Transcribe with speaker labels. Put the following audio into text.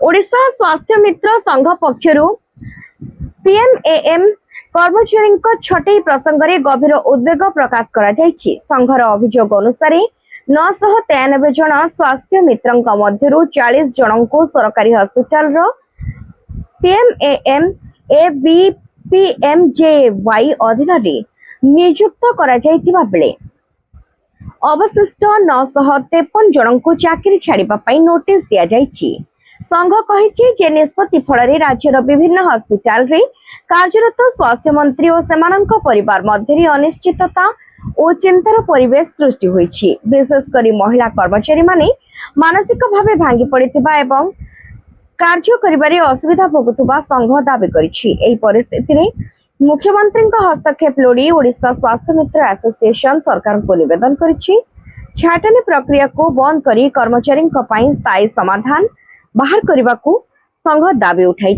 Speaker 1: ओडिशा स्वास्थ्य मित्र संघ पक्षरु पीएमएएम कर्मचारी छटई प्रसंग में गभीर उद्वेग प्रकाश करा जायछि। संघर अभियोग अनुसार 993 जन स्वास्थ्य मित्रंक मध्यरु 40 जन को सरकारी हॉस्पिटल रो पीएमएएम एबीपीएमजेवाई अधीन नियुक्त करा जायतिबा बेले अवशिष्ट 953 जन को चाकरी छाड़िबा पई नोटिस दिया जायछि। संघ कहिछि जे निष्पत्ति फल राज्यर विभिन्न हॉस्पिटल रे कार्यरत स्वास्थ्य मंत्री और सेमानंक परिवार मध्य अनिश्चितता और चिंतार परिवेश सृष्टि होइछि। विशेषकर महिला कर्मचारी माने मानसिक भावे भांगी पड़िथिबा एवं कार्य करिबारे असुविधा भोगुथुबा संघ दाबी करिछि। एही परिस्थिति रे मुख्यमंत्री हस्तक्षेप लोड़ी ओडिशा स्वास्थ्य मित्र एसोसिएशन सरकार को निवेदन करिछि। छाटनी प्रक्रिया को बंद करी कर्मचारी स्थायी समाधान बाहर करने को संघ दाबी उठाई।